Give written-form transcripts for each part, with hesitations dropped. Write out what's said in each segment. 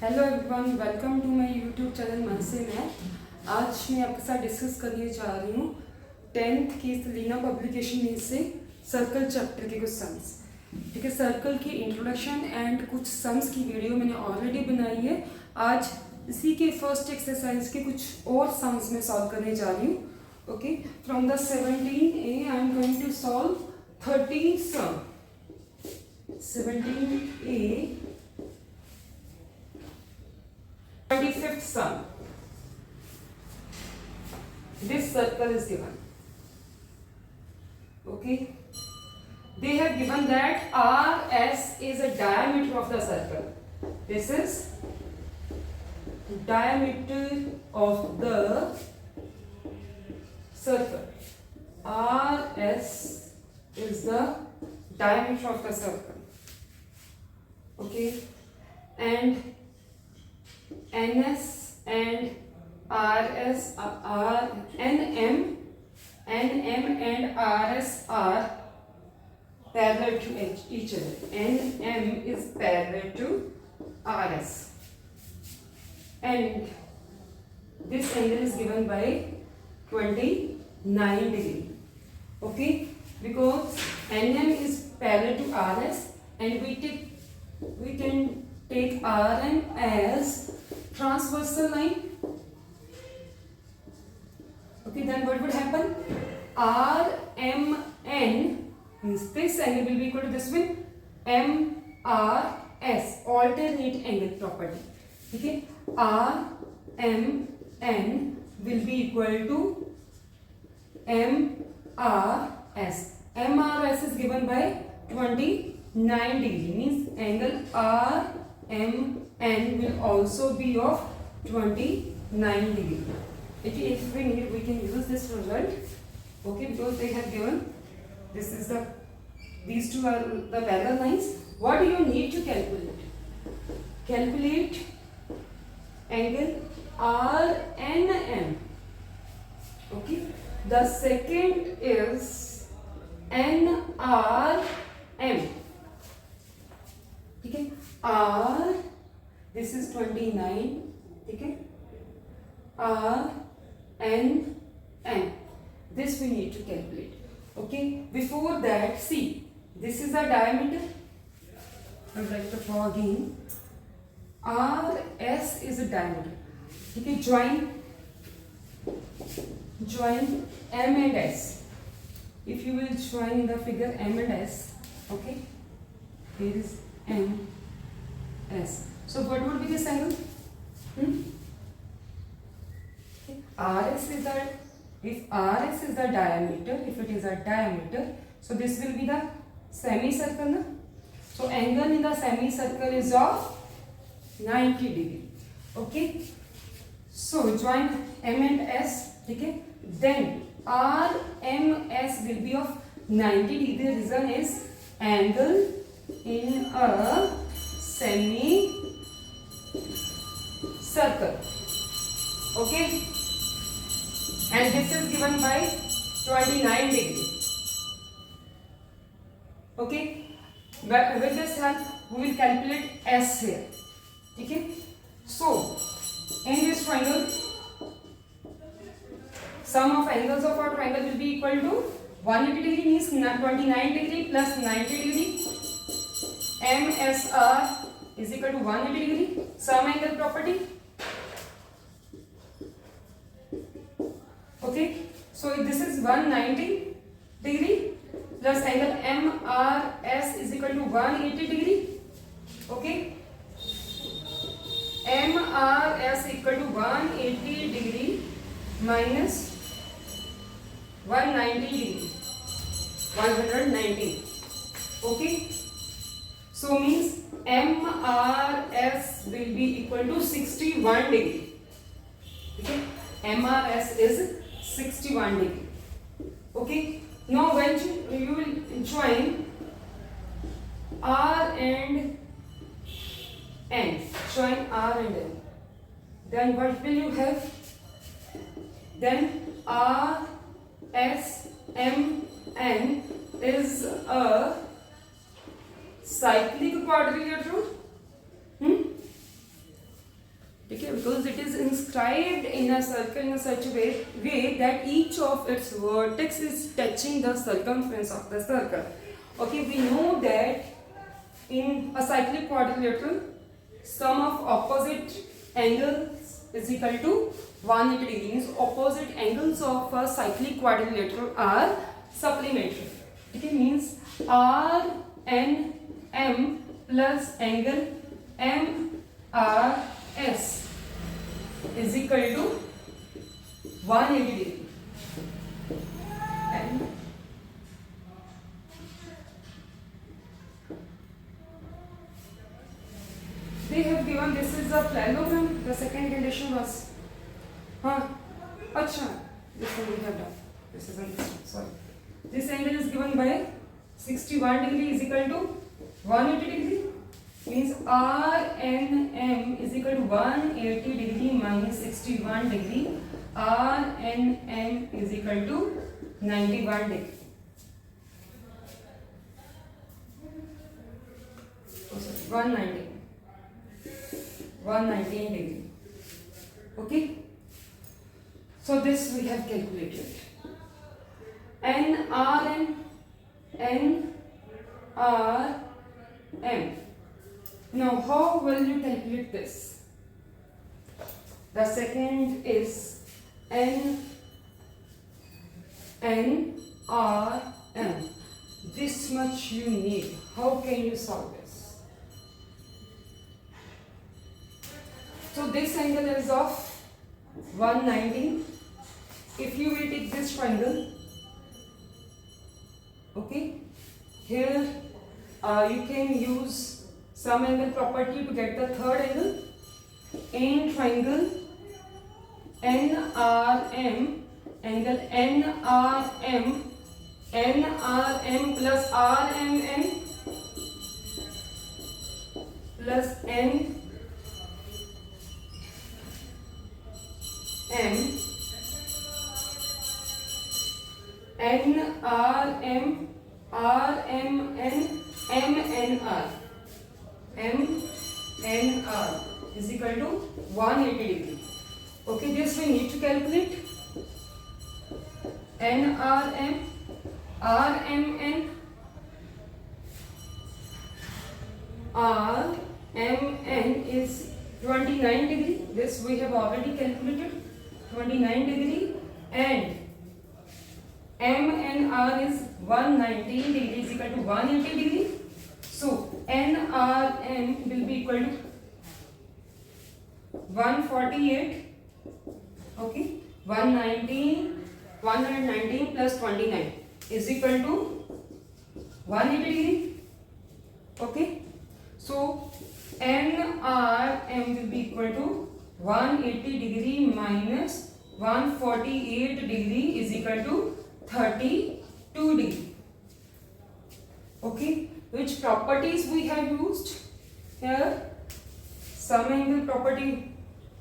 Hello everyone, welcome to my YouTube channel मन से math. आज मैं आपके साथ डिस्कस करने जा रही हूँ 10th की लीना पब्लिकेशन में से सर्कल चैप्टर के कुछ सम्स। ठीक है, सर्कल की इंट्रोडक्शन एंड कुछ सम्स की वीडियो मैंने ऑलरेडी बनाई है। आज इसी के फर्स्ट एक्सरसाइज के कुछ और सम्स में सॉल्व करने जा रही हूँ। Okay, from the 17A I am going to solve 13 sum. 17A 25th sum. This circle is given. Okay. They have given that RS is a diameter of the circle. This is diameter of the circle. RS is the diameter of the circle. Okay. And NS and RS are NM and RS are parallel to each other. NM is parallel to RS, and this angle is given by 29 degree. Okay, because NM is parallel to RS, and we can take RM as transversal line. Okay, then what would happen? RMN means this angle will be equal to this one. MRS, alternate angle property. Okay, RMN will be equal to MRS. MRS is given by 29 degree, means angle RMN will also be of 29 degree. Okay, if we need, we can use this result. Okay, because they have given this is these two are the parallel lines. What do you need to calculate? Calculate angle RNM. Okay, the second is NRM. Okay, R, this is 29. Okay, R N N, this we need to calculate. Okay, before that, see, this is the diameter. I would like to draw again. RS is a diameter. Okay, join M and S. If you will join in the figure M and S, okay, here is M, S. So what would be this angle? RS is the, if RS is the diameter, if it is a diameter, so this will be the semicircle. Na? So angle in the semicircle is of 90 degree. Okay. So join M and S. Okay. Then RMS will be of 90 degree. The reason is angle in a semicircle. Okay, and this is given by 29 degree. Okay, but with this help we will calculate S here. Okay, so in this triangle, sum of angles of our triangle will be equal to 180 degree, means 29 degree plus 90 degree. MSR is equal to 180 degree. Sum angle property. Okay, so this is 190 degree plus angle MRS is equal to 180 degree. Okay, MRS equal to 180 degree minus 190 degree, 190. Okay, so means MRS will be equal to 61 degree. Okay, MRS is 61 degree. Okay, now when you will join R and N, join R and N, then what will you have? Then R S M N is a cyclic quadrilateral. because it is inscribed in a circle in a such a way that each of its vertex is touching the circumference of the circle. Okay, we know that in a cyclic quadrilateral, sum of opposite angles is equal to 180 degree. Means opposite angles of a cyclic quadrilateral are supplementary. Okay, means RNM plus angle MRS is equal to 180 degree. And they have given this is a parallelogram. The second condition was, acha, this one we have done. This is sorry. This angle is given by 61 degree is equal to 180 degree. Means RNM is equal to 180 degree minus 61 degree. RNM is equal to 91 degree. Oh, sorry, 119 degree. Okay. So this we have calculated. NRM. Now how will you calculate this? The second is NRM. This much you need. How can you solve this? So this angle is of 190. If you will take this triangle, okay, here you can use sum angle property to get the third angle. In triangle NRM, angle NRM plus RMN plus NM NRM RMN MNR is equal to 180 degree. Okay, this we need to calculate. NRM RMN RMN is 29 degree. This we have already calculated. 29 degree, and MNR is 119 degree is equal to 180 degree. So NRM will be equal to 148. Okay, 119 plus 29 is equal to 180 degree. Okay, so NRM will be equal to 180 degree minus 148 degree is equal to 32 degree. Okay, which properties we have used here? Sum angle property,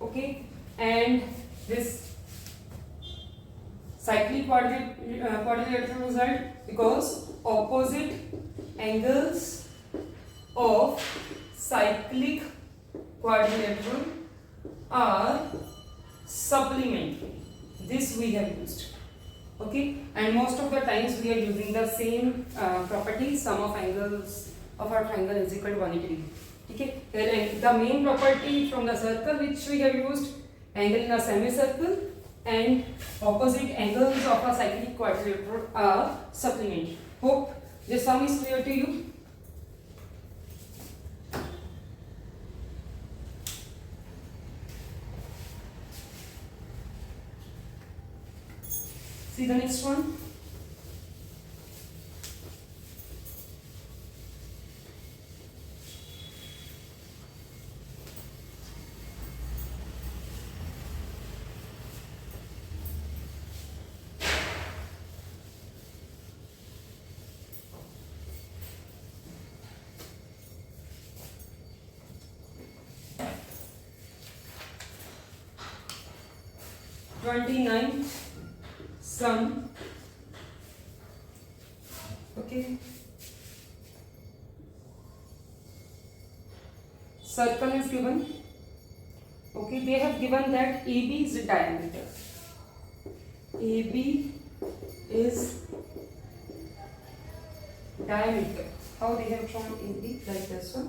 okay, and this cyclic quadrilateral result, because opposite angles of cyclic quadrilateral are supplementary. This we have used. Okay, and most of the times we are using the same property. Sum of angles of our triangle is equal to 180 degree. Okay, and the main property from the circle which we have used, angle in a semicircle and opposite angles of a cyclic quadrilateral are supplementary. Hope this sum is clear to you. See the next one. Twenty-ninth sum. Okay, circle is given Okay, they have given that AB is the diameter. AB is diameter. How they have shown AB? Like this one.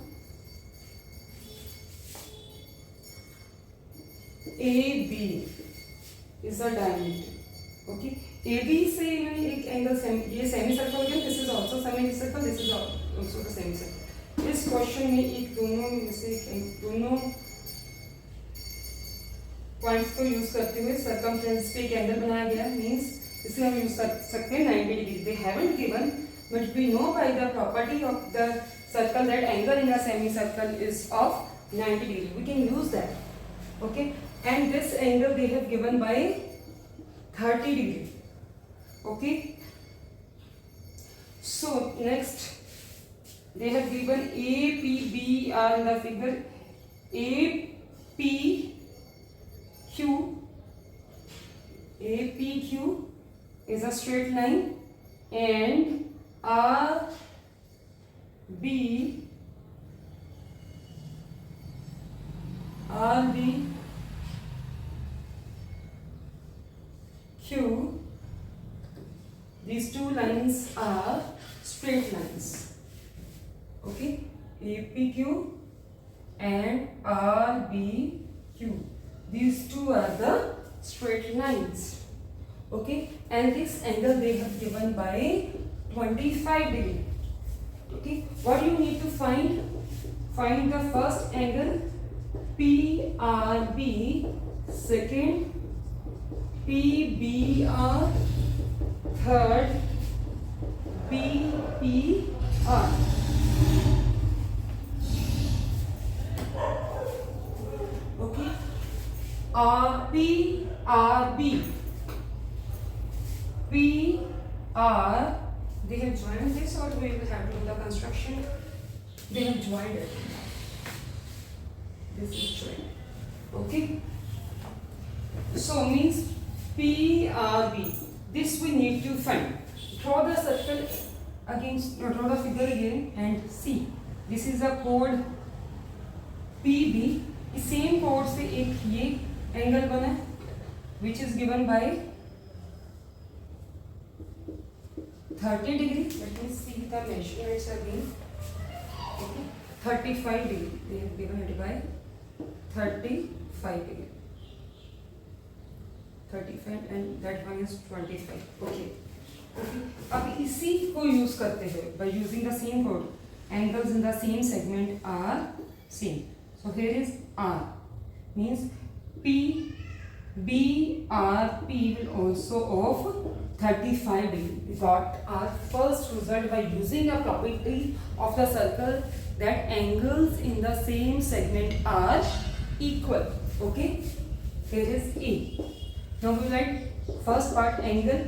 AB is the diameter. Okay, AB से मैंने एक angle ये semi circle हो गया. This is also semi circle. This is also the semi circle. इस question में एक दोनों में से दोनों पॉइंट्स को यूज करते हुए सर्कमफ्रेंस पे एक एंगल बनाया गया. मींस इसे हम यूज कर सकते हैं 90 degree. They haven't given but we know by the property of the circle that angle in a semicircle is of 90 degree. We can use that. Okay, and this angle they have given by 30 degree. Okay, so next they have given A, P, B are in the figure. A, P, Q. A, P, Q is a straight line, and R, B, Q, these two lines are straight lines. Okay, APQ and RBQ, these two are the straight lines. Okay, and this angle they have given by 25 degree. Okay, what you need to find? Find the first angle PRB, second PBR, third BPR. Okay, PRB, PR. They have joined this, or we will have to do the construction? They have joined it. This is joined. Okay. So means PRB. This we need to find. Draw the circle against. Draw the figure again and see. This is a chord PB. इस same chord से एक ये angle बना, which is given by 30 degree. Let me see the measurements again. Okay, 35 degree. They have given it by 35 degree. 35 and that one is 25. Okay. Okay. अब इसी को use करते हुए by using the same code, angles in the same segment are same. So here is R, means P, B, R, P will also of 35 degree. We got our first result by using a property of the circle that angles in the same segment are equal. Okay, here is A. Now we write first part, angle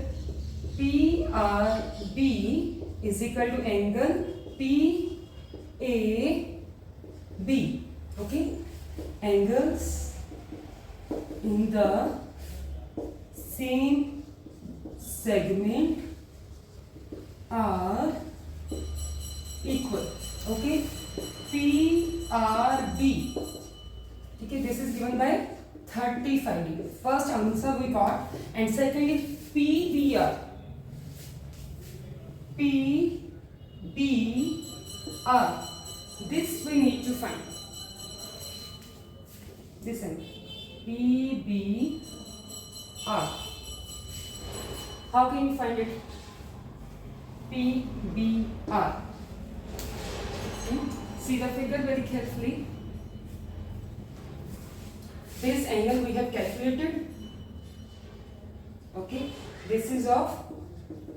PRB is equal to angle PAB. Okay, angles in the same segment are equal. Okay, PRB. Okay, this is given by 35 degree. First answer we got, and second is PBR. PBR. This we need to find. This angle PBR. How can you find it? PBR. See the figure very carefully. This angle we have calculated. Okay, this is of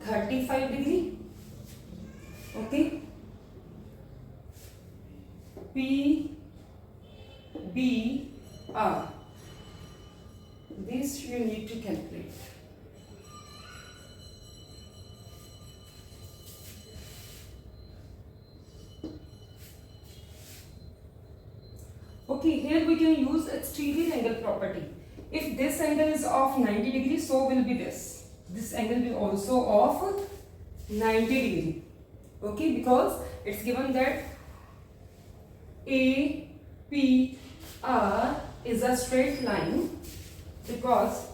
35 degree. Okay, PBR. This you need to calculate. Okay, here we can use exterior angle property. If this angle is of 90 degree, so will be this. This angle will also of 90 degree. Okay, because it's given that A, P, R is a straight line because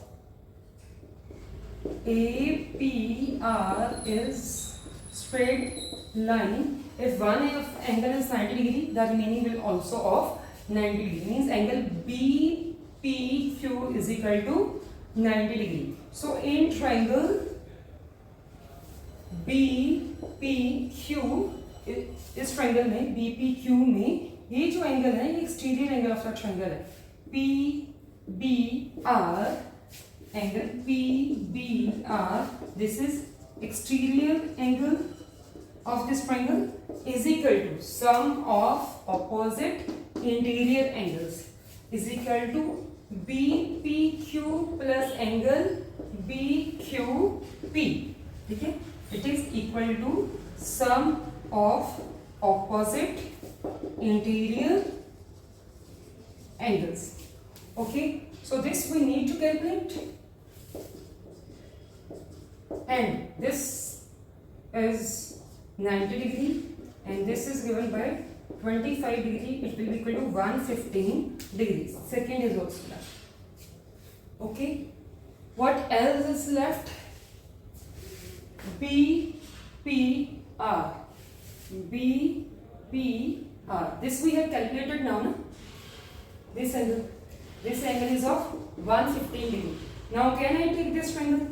APR is straight line. If one angle is 90 degree, the remaining will also of 90 degree. Means angle BPQ is equal to 90 degree. So in triangle BPQ, इस triangle में BPQ में ये जो angle है ये exterior angle of the triangle है. PBR angle PBR, this is exterior angle of this triangle is equal to sum of opposite interior angles is equal to BPQ plus angle BQP. ठीक है, it is equal to sum of opposite interior angles. Okay, so this we need to calculate, and this is 90 degree and this is given by 25 degree. It will be equal to 115 degrees. Second is also left. Okay, what else is left? BPR. BPR. This we have calculated now, no? This angle is of 115 degree. Now can I take this triangle?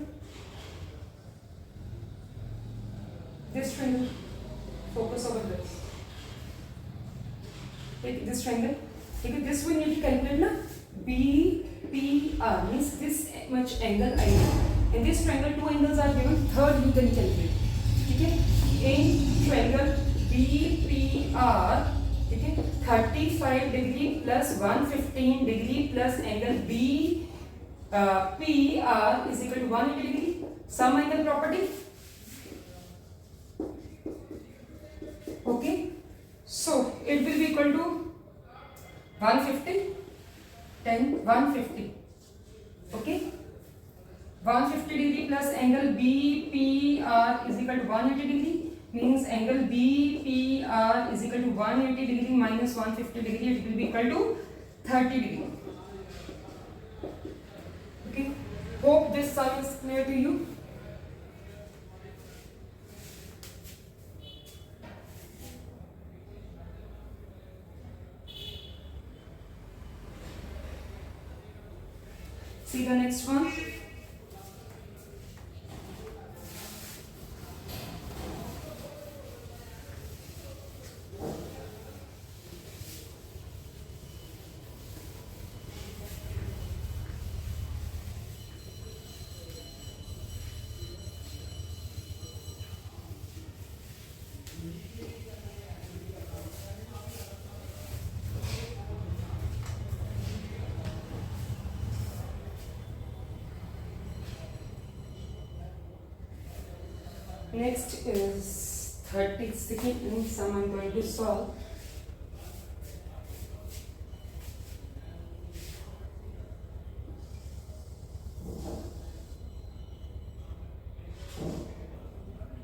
This triangle. Focus over this. Take this triangle. Okay, this we need to calculate, na? BPR means this much angle I know. In this triangle, two angles are given. Third we can calculate. Okay? In triangle BPR, okay, 35 degree plus 115 degree plus angle PR is equal to 180 degree. Sum angle property. Okay, so it will be equal to 150, 10, 150. Okay, 150 degree plus angle BPR is equal to 180 degree. Means angle BPR is equal to 180 degree minus 150 degree. It will be equal to 30 degree. Okay, hope this sum is clear to you. See the next one. Next is 32nd sum I am going to solve.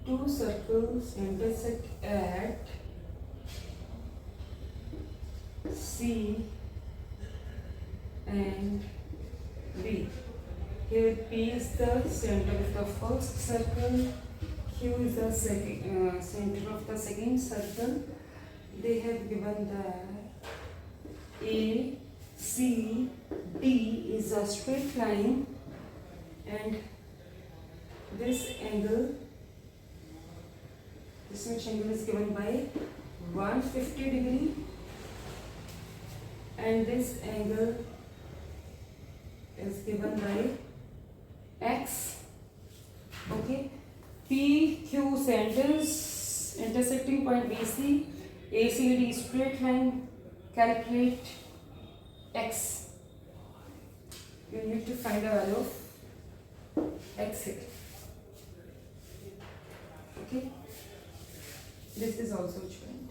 Two circles intersect at C and B. Here P is the center of the first circle. Q is the center of the second circle. They have given that A, C, D is a straight line, and this angle, this much angle is given by 150 degree, and this angle is given by X. Okay. PQ centers, intersecting point BC, ACD straight line, calculate X. You need to find the value of X here. Okay, this is also joined.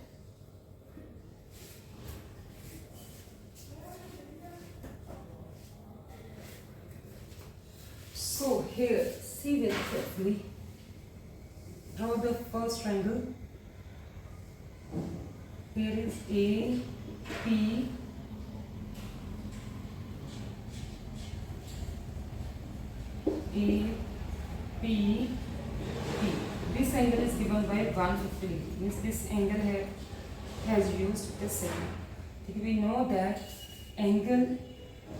So here, see very carefully. Draw the first triangle. Here is A, P, APB. This angle is given by 150 degree. Means this angle here has used this segment. We know that angle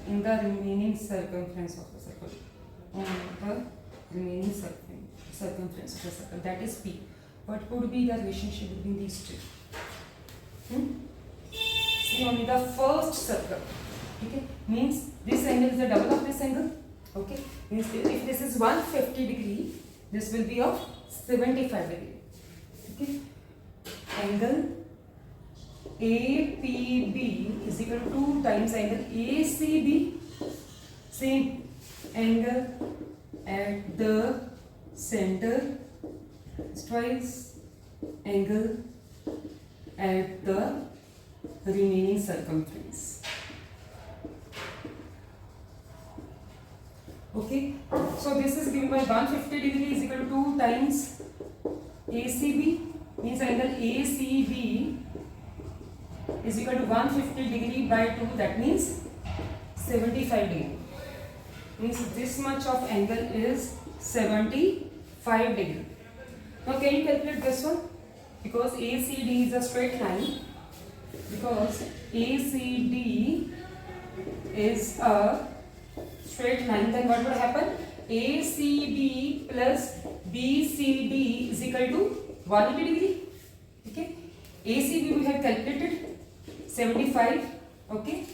in the remaining circumference of the circle, on the remaining circumference of the circle, that is P. What would be the relationship between these two? See, only the first circle. Okay, means this angle is the double of this angle. Okay, means if this is 150 degree, this will be of 75 degree. Okay, angle APB is equal to 2 times angle ACB. Same angle at the center is twice angle at the remaining circumference. Okay, so this is given by 150 degree is equal to 2 times ACB, means angle ACB is equal to 150 degree by 2, that means 75 degree. Means this much of angle is 75 degree. Now can you calculate this one? Because ACD is a straight line. Because ACD is a straight line, then what would happen? ACB plus BCD is equal to 180 degree. Okay, ACB we have calculated 75. Okay,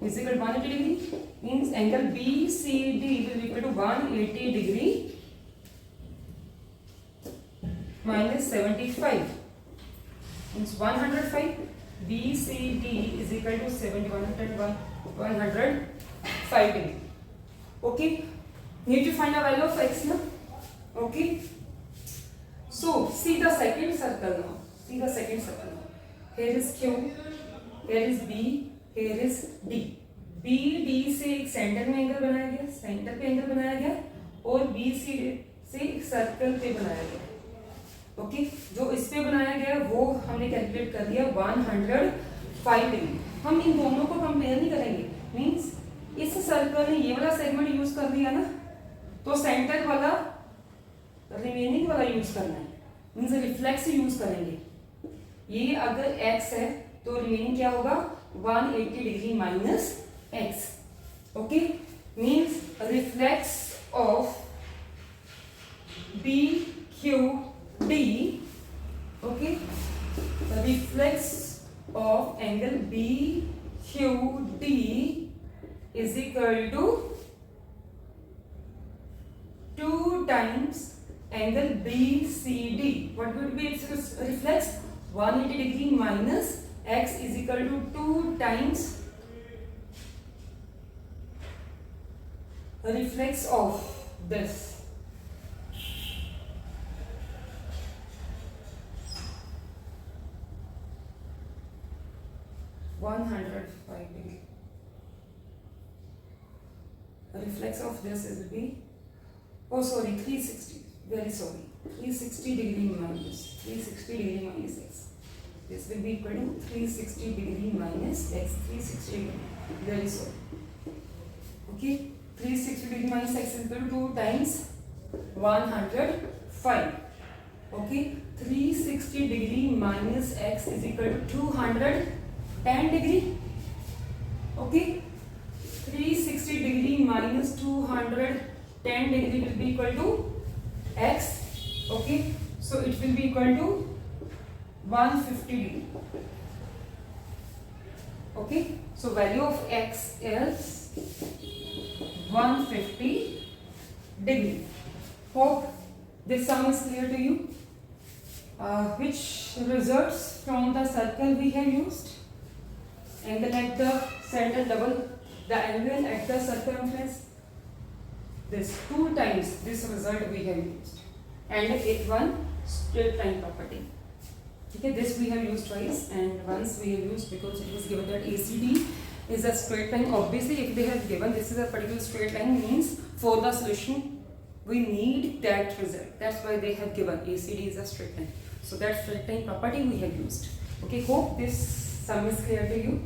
is equal to 180 degree. Means angle BCD will be equal to 180 degree minus 75. Means 105. BCD is equal to 105 degree. Okay, need to find a value of x now. Okay, so see the second circle now. See the second circle now. Here is Q, here is B, here is D. BD से एक centre में angle बनाया गया, centre पे angle बनाया गया, और BC से एक सर्कल पे बनाया गया. ओके, जो इस पे बनाया गया वो हमने कैलकुलेट कर दिया 105 डिग्री. हम इन दोनों को कंपेयर नहीं करेंगे. मींस इस सर्कल ने ये वाला सेगमेंट यूज कर दिया ना, तो सेंटर वाला रिमेनिंग वाला यूज करना है. मींस रिफ्लेक्स यूज करेंगे. ये अगर x है तो रिमेनिंग क्या होगा? 180 degree minus x. Okay, means reflex of BQD. okay, the reflex of angle BQD is equal to 2 times angle BCD. What would be its reflex? 180 degree minus x is equal to 2 times reflex of this. The reflex of this will be, oh sorry, 360, very sorry, 360 degree minus x. This will be equal to 360 degree minus x. 360 degree, very sorry. Okay, 360 degree minus x is equal to 2 times 105. Okay, 360 degree minus x is equal to 210 degree. Okay, 360 degree minus 210 degree will be equal to x. Okay, so it will be equal to 150 degree. Okay, so value of x is 150 degree. Hope this sum is clear to you. Which results from the circle we have used? Angle at the center double the angle at the circumference. This 2 times this result we have used, and one straight line property. Okay, this we have used twice, and once we have used because it was given that ACD is a straight line. Obviously, if they have given this is a particular straight line, means for the solution we need that result. That's why they have given ACD is a straight line. So that straight line property we have used. Okay, hope this sum is clear to you.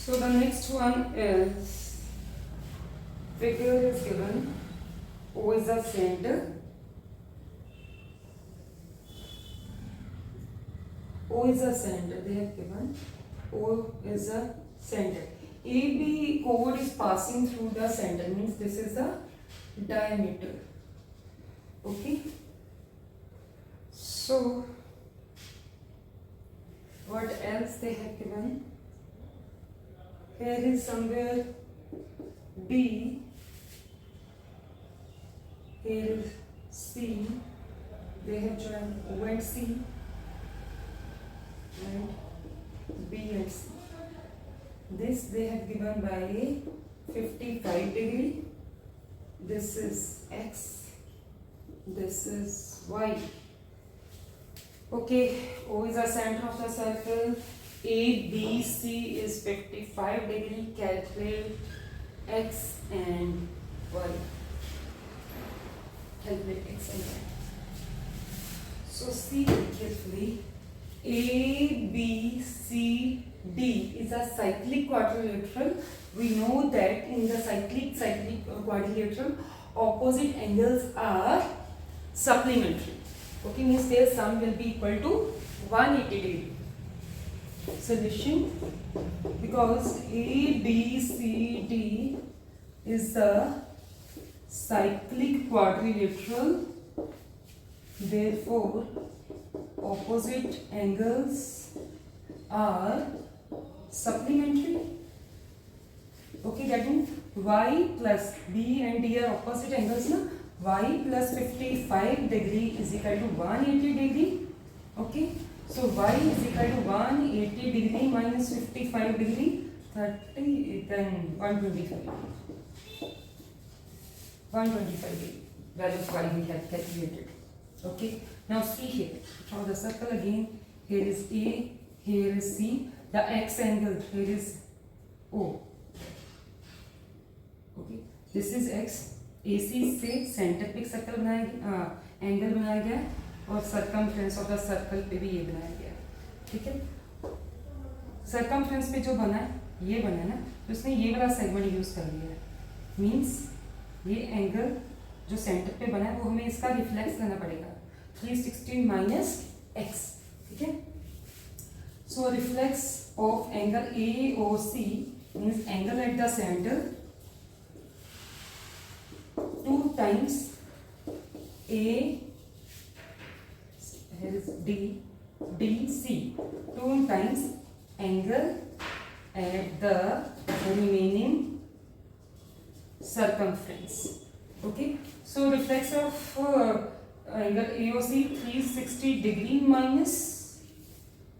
So the next one is figure is given. O is the center. O is the center. They have given O is the center. AB chord is passing through the center, means this is the diameter. Okay. So what else they have given? Here is somewhere B. Here is C. They have joined O and C. And B and C. This they have given by 55 degree. This is X. This is Y. Okay, O is the center of the circle. ABC is 55 degree. Calculate X and Y. Calculate X and Y. So see carefully. A, B, C, D is a cyclic quadrilateral. We know that in the cyclic quadrilateral, opposite angles are supplementary. Okay, means their sum will be equal to 180 degree. Solution, because A, B, C, D is the cyclic quadrilateral, therefore opposite angles are supplementary. Okay, that means Y plus B and D are opposite angles, na? Y plus 55 degree is equal to 180 degree. Okay, so Y is equal to 180 degree minus 55 degree, 30, then 125. 125 degree. Value of Y we have calculated. Okay, now see here. Draw the circle again. Here is A, here is C. The X angle here is O. Okay, this is X. AC से centre पे circle बनाया गया, angle बनाया गया, और circumference of the circle पे भी ये बनाया गया. ठीक है, सर्कमफ्रेंस पे जो बना है ये बना है ना, तो इसने ये वाला सेगमेंट यूज कर लिया है. मीन्स ये एंगल जो सेंटर पे बना है वो हमें इसका रिफ्लेक्स करना पड़ेगा 360 माइनस एक्स. ठीक है, so reflex of angle AOC means angle at the centre 2 times A, here is D, DC, 2 times angle at the remaining circumference. Okay, so reflex of angle AOC 360 degree minus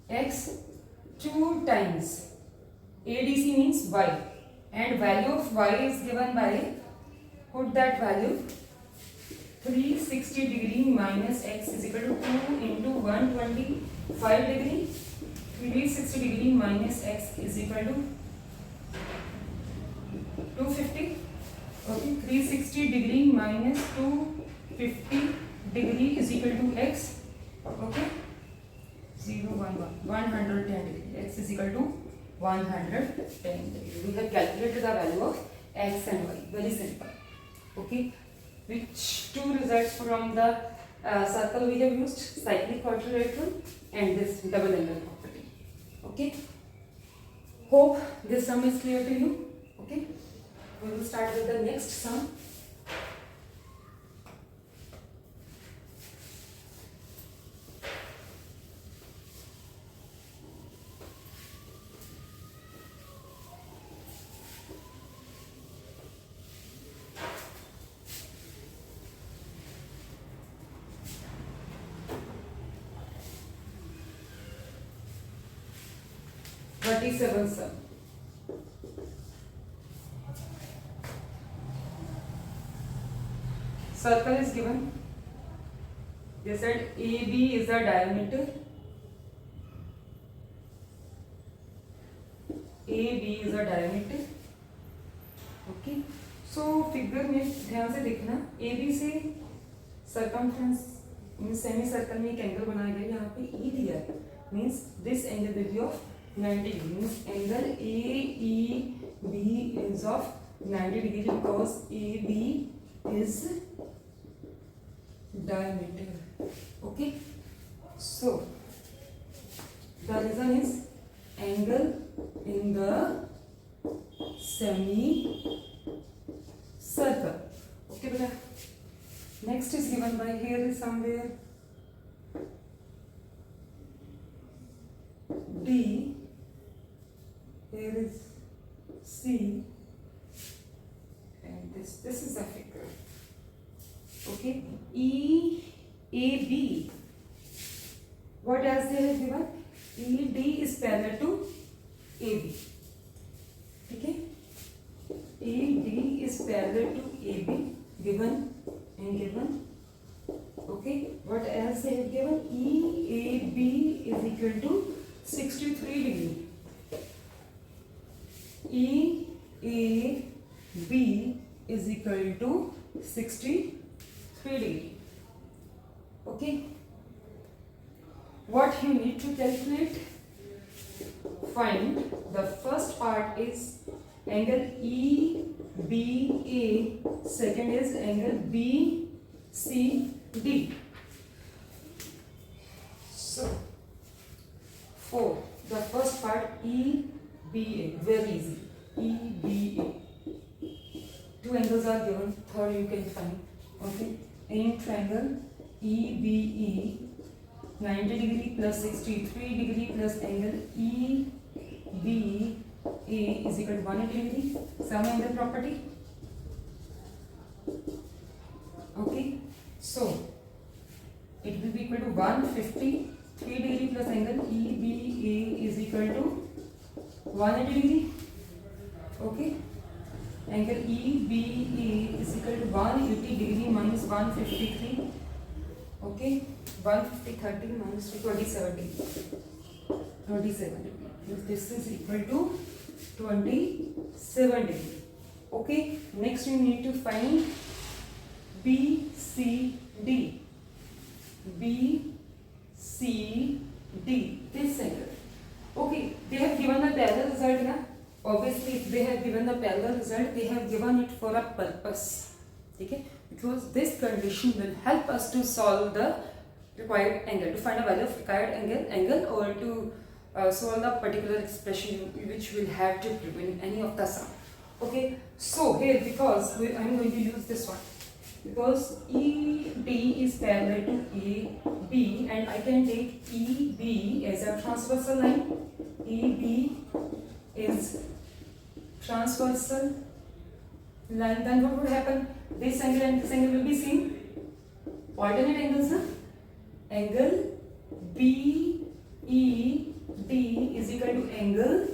X 2 times ADC means Y, and value of Y is given by, put that value, 360 degree minus X is equal to 2 into 125 degree. 360 degree minus X is equal to 250. Okay, 360 degree minus 250 degree is equal to X. Okay, 0, 1, 1, 110 degree. X is equal to 110 degree. We have calculated the value of X and Y. Very simple. Okay, which two results from the circle we have used? Cyclic quadrilateral and this double angle property. Okay, hope this sum is clear to you. Okay, we will start with the next sum. Seven sum. Circle is given. They said AB is the diameter. AB is the diameter. Okay. So figure में ध्यान से देखना. AB से circumference means semi circle में एक angle बनाया गया. यहाँ पे E दिया है. Means this angle will be of 90 degree means angle AEB is of 90 degree because AB is diameter. Okay, so the reason is angle in the semi circle. Okay beta, next is given by here is somewhere D, here is C, and this is a figure. Okay, EAB, what else they have given? ED is parallel to AB. Okay, ED is parallel to AB, given and given. Okay, what else they have given? EAB is equal to 63 degree. EAB is equal to 63 degree. Okay, what you need to calculate? Find the first part is angle EBA, second is angle BCD. So for the first part EBA, very easy. EBA, two angles are given, third you can find. Okay, in triangle EBE, 90 degree plus 63 degree plus angle EBA is equal to 180 degree, sum angle property. Okay, so it will be equal to 153 degree plus angle EBA is equal to 180 degree. Okay, angle EBA is equal to 180 degree minus 153. Okay, 150 30 minus 27 degree. 27 degree. This is equal to 27 degree. Okay, next you need to find BCD. BCD, this angle. Okay, they have given the parallel result na? Obviously if they have given the parallel result, they have given it for a purpose. Okay, because this condition will help us to solve the required angle, to find a value of required angle or to solve the particular expression which will have to prove in any of the sum. Okay, so here because I am going to use this one, because ED is parallel to AB and I can take EB as a transversal line. EB is transversal line, then what would happen? This angle and this angle will be same. Alternate angles, huh? Angle BED is equal to angle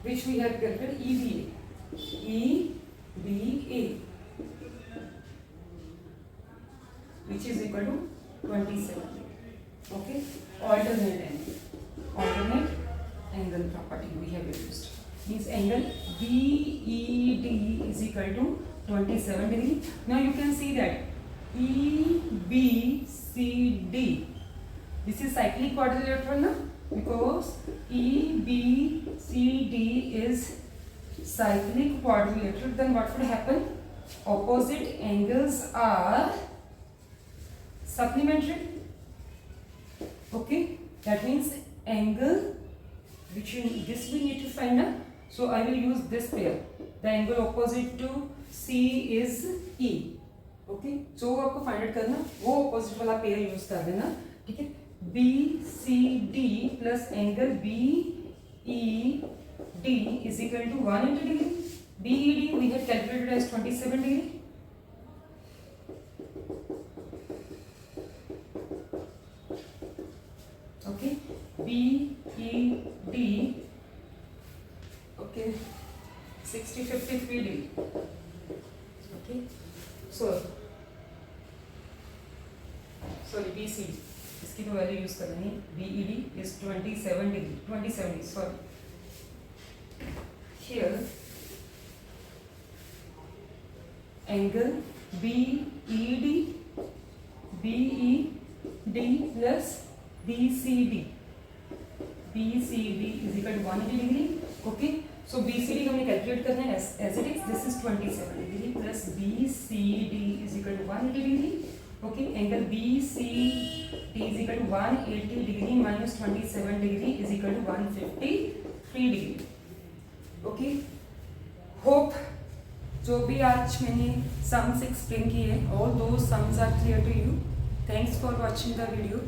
which we have calculated EBA. EBA, which is equal to 27. Okay, alternate angle property we have used. Means angle BED is equal to 27 degree. Now you can see that EBCD, this is cyclic quadrilateral now, because EBCD is cyclic quadrilateral. Then what would happen? Opposite angles are supplementary. Okay, that means angle which this we need to find out. So I will use this pair. The angle opposite to C is E. Okay, so वो आपको find out करना, वो opposite वाला pair use कर देना. ठीक है, BCD plus angle BED is equal to 180 degree. BED we had calculated as 27 degree. Okay, BED, okay, 53 degree. Okay, so sorry, BCD, इसकी तो वैल्यू यूज कर रही है. BED is 27 degree, 27 degree, sorry. Here angle BED plus BCD is equal to 180 degree. Okay, so BCD हमने calculate करना है as it is. This is 27 degree plus BCD is equal to 180 degree. Okay, angle BCD is equal to 180 degree minus 27 degree is equal to 153 degree. Okay, hope जो भी आज मैंने sums explain किए all those sums are clear to you. Thanks for watching the video.